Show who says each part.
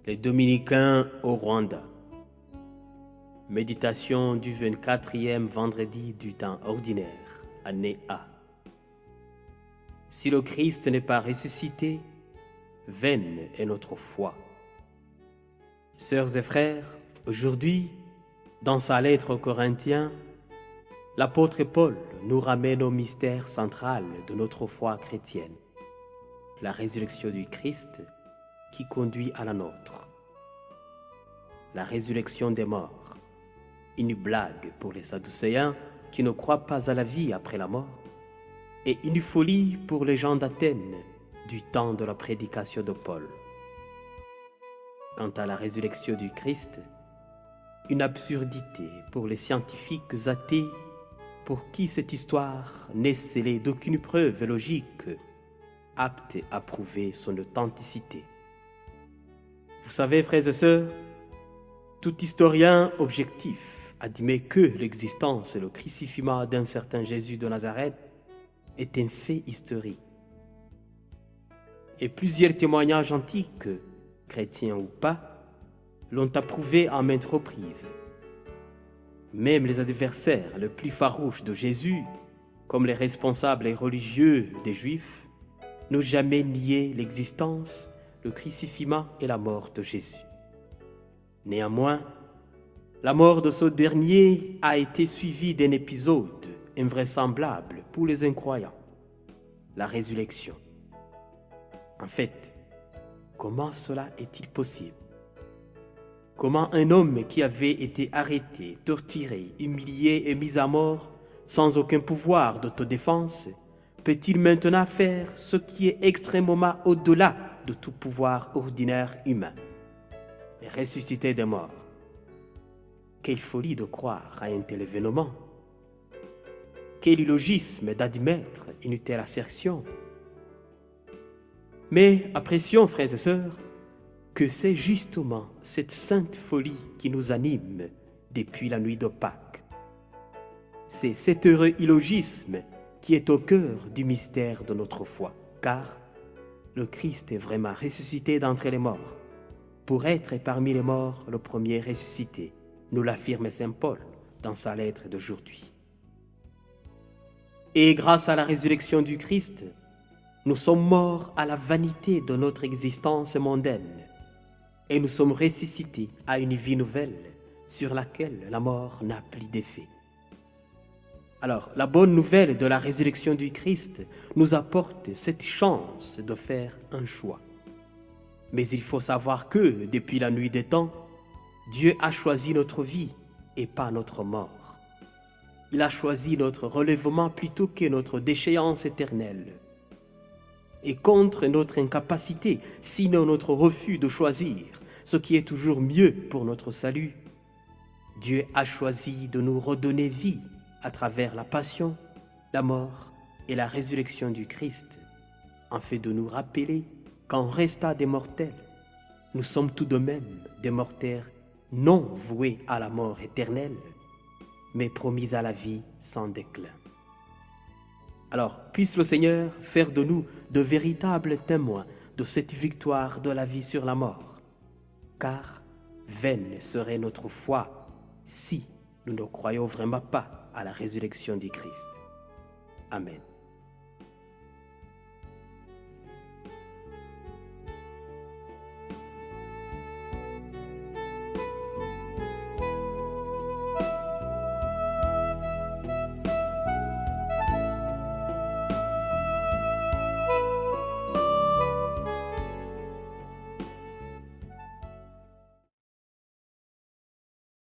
Speaker 1: Les Dominicains au Rwanda. Méditation du 24e vendredi du temps ordinaire, année A. Si le Christ n'est pas ressuscité, vaine est notre foi. Sœurs et frères, aujourd'hui, dans sa lettre aux Corinthiens, l'apôtre Paul nous ramène au mystère central de notre foi chrétienne, la résurrection du Christ qui conduit à la nôtre. La résurrection des morts, une blague pour les Sadducéens qui ne croient pas à la vie après la mort, et une folie pour les gens d'Athènes du temps de la prédication de Paul. Quant à la résurrection du Christ, une absurdité pour les scientifiques athées pour qui cette histoire n'est scellée d'aucune preuve logique apte à prouver son authenticité. Vous savez, frères et sœurs, tout historien objectif admet que l'existence et le crucifixion d'un certain Jésus de Nazareth est un fait historique. Et plusieurs témoignages antiques, chrétiens ou pas, l'ont approuvé à maintes reprises. Même les adversaires les plus farouches de Jésus, comme les responsables et religieux des Juifs, n'ont jamais nié l'existence, le crucifixion et la mort de Jésus. Néanmoins, la mort de ce dernier a été suivie d'un épisode invraisemblable pour les incroyants, la résurrection. En fait, comment cela est-il possible? Comment un homme qui avait été arrêté, torturé, humilié et mis à mort sans aucun pouvoir d'autodéfense peut-il maintenant faire ce qui est extrêmement au-delà de tout pouvoir ordinaire humain et ressusciter des morts? Quelle folie de croire à un tel événement! Quel illogisme d'admettre une telle assertion! Mais apprécions, frères et sœurs, que c'est justement cette sainte folie qui nous anime depuis la nuit de Pâques. C'est cet heureux illogisme qui est au cœur du mystère de notre foi, car le Christ est vraiment ressuscité d'entre les morts, pour être parmi les morts le premier ressuscité, nous l'affirme saint Paul dans sa lettre d'aujourd'hui. Et grâce à la résurrection du Christ, nous sommes morts à la vanité de notre existence mondaine, et nous sommes ressuscités à une vie nouvelle sur laquelle la mort n'a plus d'effet. Alors, la bonne nouvelle de la résurrection du Christ nous apporte cette chance de faire un choix. Mais il faut savoir que, depuis la nuit des temps, Dieu a choisi notre vie et pas notre mort. Il a choisi notre relèvement plutôt que notre déchéance éternelle. Et contre notre incapacité, sinon notre refus de choisir ce qui est toujours mieux pour notre salut, Dieu a choisi de nous redonner vie à travers la passion, la mort et la résurrection du Christ, afin de nous rappeler qu'en restant des mortels, nous sommes tout de même des mortels non voués à la mort éternelle, mais promis à la vie sans déclin. Alors, puisse le Seigneur faire de nous de véritables témoins de cette victoire de la vie sur la mort, car vaine serait notre foi si nous ne croyons vraiment pas à la résurrection du Christ. Amen.